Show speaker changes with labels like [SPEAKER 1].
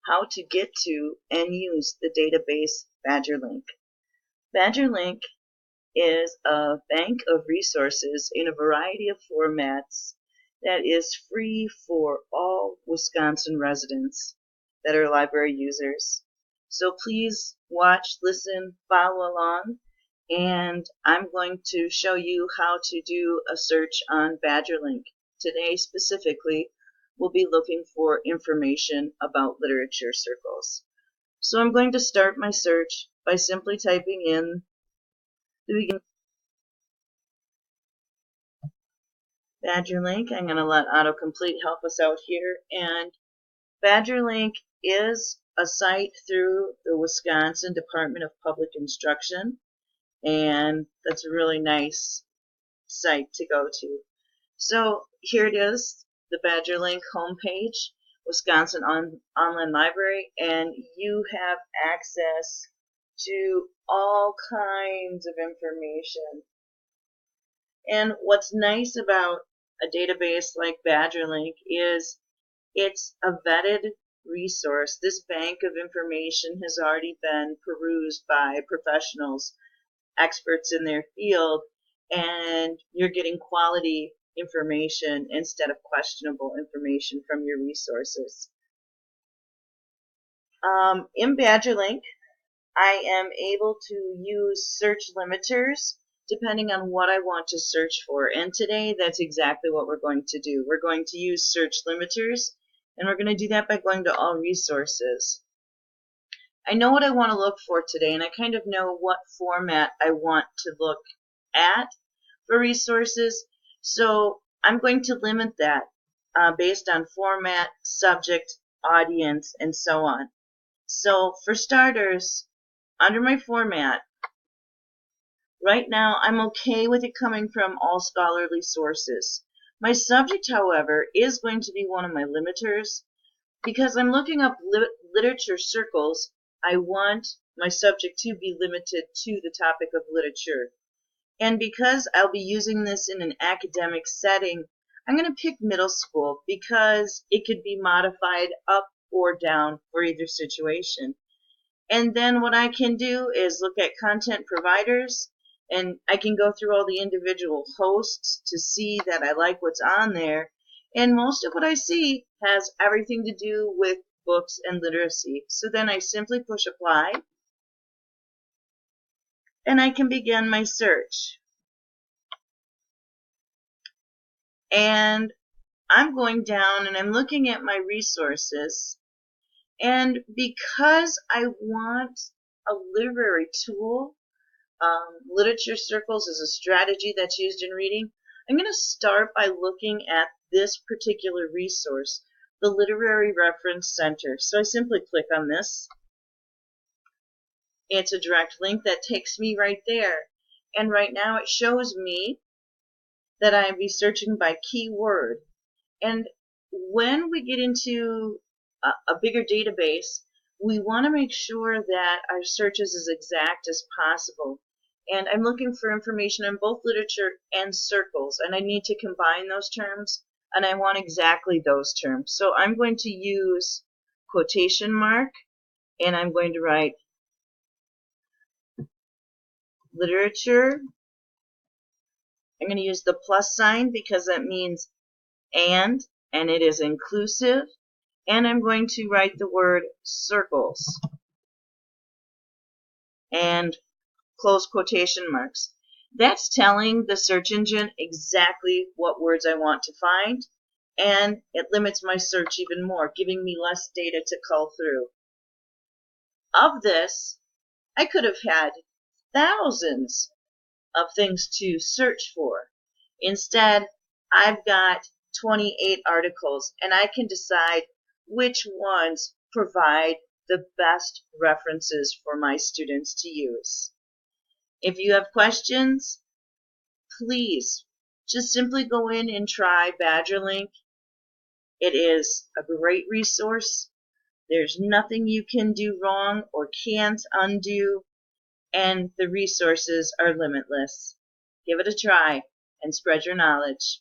[SPEAKER 1] how to get to and use the database Badgerlink. Badgerlink is a bank of resources in a variety of formats that is free for all Wisconsin residents that are library users. So please watch, listen, follow along, and I'm going to show you how to do a search on Badgerlink. Today specifically, we'll be looking for information about literature circles. So I'm going to start my search by simply typing in the beginning Badgerlink. I'm going to let autocomplete help us out here. And Badgerlink is a site through the Wisconsin Department of Public Instruction, and that's a really nice site to go to. So here it is, the Badgerlink homepage, Wisconsin Online Library, and you have access to all kinds of information. And what's nice about a database like Badgerlink is it's a vetted resource. This bank of information has already been perused by professionals, experts in their field, and you're getting quality information instead of questionable information from your resources. In Badgerlink, I am able to use search limiters depending on what I want to search for. And today, that's exactly what we're going to do. We're going to use search limiters, and we're going to do that by going to all resources. I know what I want to look for today, and I kind of know what format I want to look at for resources. So I'm going to limit that based on format, subject, audience, and so on. So for starters, under my format, right now I'm okay with it coming from all scholarly sources. My subject, however, is going to be one of my limiters. Because I'm looking up literature circles, I want my subject to be limited to the topic of literature. And because I'll be using this in an academic setting, I'm going to pick middle school because it could be modified up or down for either situation. And then what I can do is look at content providers, and I can go through all the individual hosts to see that I like what's on there. And most of what I see has everything to do with books and literacy. So then I simply push apply, and I can begin my search. And I'm going down and I'm looking at my resources. And because I want a literary tool, literature circles is a strategy that's used in reading, I'm going to start by looking at this particular resource, the Literary Reference Center. So I simply click on this. It's a direct link that takes me right there. And right now it shows me that I'll be searching by keyword. And when we get into a bigger database, we want to make sure that our search is as exact as possible. And I'm looking for information on both literature and circles, and I need to combine those terms, and I want exactly those terms. So I'm going to use quotation mark, and I'm going to write literature. I'm going to use the plus sign because that means and it is inclusive. And I'm going to write the word circles and close quotation marks. That's telling the search engine exactly what words I want to find, and it limits my search even more, giving me less data to cull through. Of this, I could have had thousands of things to search for. Instead, I've got 28 articles, and I can decide which ones provide the best references for my students to use. If you have questions, please just simply go in and try Badgerlink. It is a great resource. There's nothing you can do wrong or can't undo, and the resources are limitless. Give it a try and spread your knowledge.